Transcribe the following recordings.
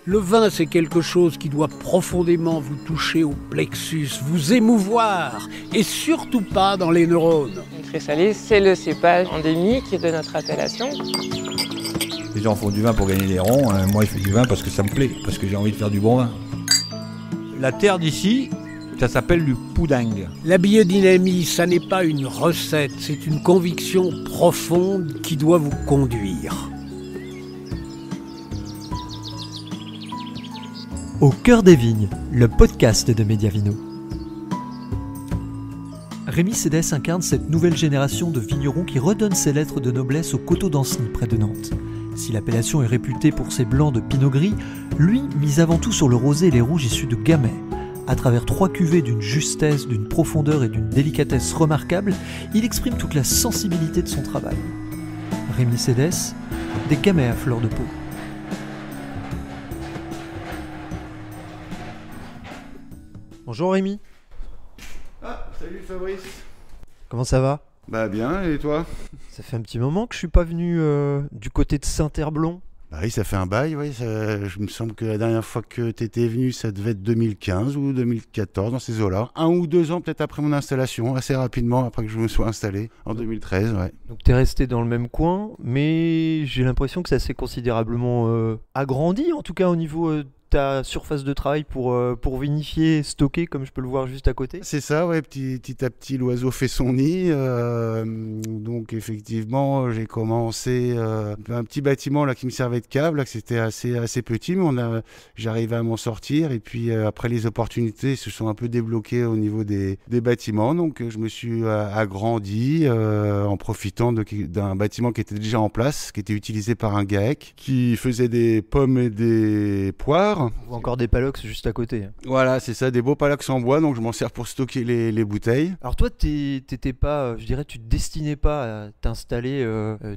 Le vin, c'est quelque chose qui doit profondément vous toucher au plexus, vous émouvoir, et surtout pas dans les neurones. Le très salé, c'est le cépage endémique de notre appellation. Les gens font du vin pour gagner des ronds, moi je fais du vin parce que ça me plaît, parce que j'ai envie de faire du bon vin. La terre d'ici, ça s'appelle du poudingue. La biodynamie, ça n'est pas une recette, c'est une conviction profonde qui doit vous conduire. Au cœur des vignes, le podcast de Mediavino. Rémi Cédès incarne cette nouvelle génération de vignerons qui redonne ses lettres de noblesse au coteau d'Ancenis près de Nantes. Si l'appellation est réputée pour ses blancs de pinot gris, lui mise avant tout sur le rosé et les rouges issus de Gamay. À travers 3 cuvées d'une justesse, d'une profondeur et d'une délicatesse remarquables, il exprime toute la sensibilité de son travail. Rémi Cédès, des Gamay à fleur de peau. Bonjour Rémi. Ah, salut Fabrice. Comment ça va ? Bah bien, et toi ? Ça fait un petit moment que je suis pas venu du côté de Saint-Herblon. Bah oui, ça fait un bail, oui. Je me semble que la dernière fois que t'étais venu, ça devait être 2015 ou 2014, dans ces eaux-là. 1 ou 2 ans peut-être après mon installation, assez rapidement après que je me sois installé, en 2013, ouais. Donc t'es resté dans le même coin, mais j'ai l'impression que ça s'est considérablement agrandi, en tout cas au niveau de ta surface de travail pour vinifier, stocker, comme je peux le voir juste à côté. C'est ça, ouais, petit à petit l'oiseau fait son nid. Donc effectivement, j'ai commencé un petit bâtiment là qui me servait de cave, là, que c'était assez petit, mais j'arrivais à m'en sortir. Et puis après, les opportunités se sont un peu débloquées au niveau des bâtiments. Donc je me suis agrandi en profitant d'un bâtiment qui était déjà en place, qui était utilisé par un GAEC, qui faisait des pommes et des poires. On voit encore des palox juste à côté. Voilà, c'est ça, des beaux palax en bois, donc je m'en sers pour stocker les bouteilles. Alors toi, t'étais pas, je dirais, tu te destinais pas à t'installer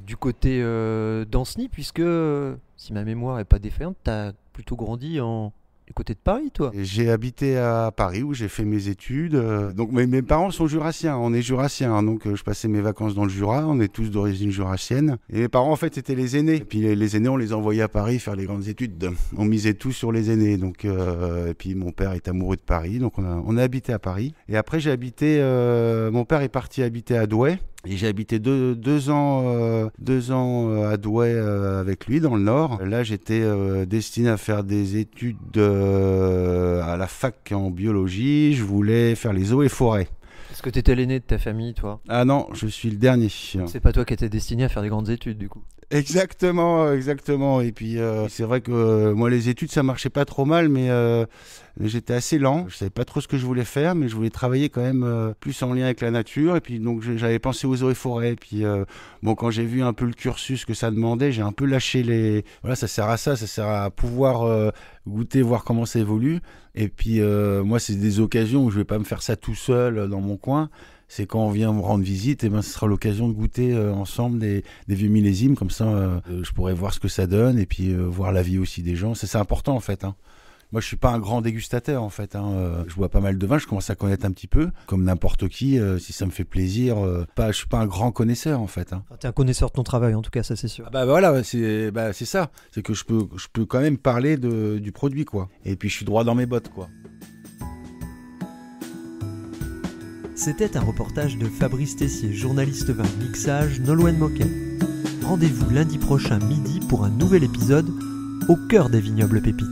du côté d'Ancenis, puisque, si ma mémoire est pas défaillante, t'as plutôt grandi du côté de Paris, toi. Et j'ai habité à Paris où j'ai fait mes études. Donc mes parents sont jurassiens, on est jurassiens, donc je passais mes vacances dans le Jura, on est tous d'origine jurassienne. Et mes parents en fait étaient les aînés. Et puis les aînés, on les envoyait à Paris faire les grandes études. On misait tout sur les aînés. Donc et puis mon père est amoureux de Paris, donc on a habité à Paris. Et après mon père est parti habiter à Douai. Et j'ai habité deux ans à Douai avec lui dans le Nord. Là, j'étais destiné à faire des études à la fac en biologie. Je voulais faire les eaux et forêts. Est-ce que t'étais l'aîné de ta famille, toi ? Ah non, je suis le dernier. C'est pas toi qui étais destiné à faire des grandes études, du coup. Exactement. Et puis c'est vrai que moi les études ça marchait pas trop mal, mais j'étais assez lent. Je savais pas trop ce que je voulais faire, mais je voulais travailler quand même plus en lien avec la nature. Et puis donc j'avais pensé aux eaux et forêts. Et puis quand j'ai vu un peu le cursus que ça demandait, j'ai un peu lâché les. Voilà, ça sert à ça sert à pouvoir goûter, voir comment ça évolue. Et puis moi c'est des occasions où je vais pas me faire ça tout seul dans mon coin. C'est quand on vient me rendre visite, et ce sera l'occasion de goûter ensemble des vieux millésimes, comme ça je pourrais voir ce que ça donne, et puis voir la vie aussi des gens. C'est important en fait. Moi je suis pas un grand dégustateur en fait. Je bois pas mal de vin, je commence à connaître un petit peu, comme n'importe qui, si ça me fait plaisir. Je suis pas un grand connaisseur en fait. Enfin, t'es un connaisseur de ton travail en tout cas, ça c'est sûr. Ah bah voilà, c'est ça. C'est que je peux quand même parler du produit quoi. Et puis je suis droit dans mes bottes quoi. C'était un reportage de Fabrice Tessier, journaliste vin mixage Nolwenn Moquet. Rendez-vous lundi prochain midi pour un nouvel épisode au cœur des vignobles pépites.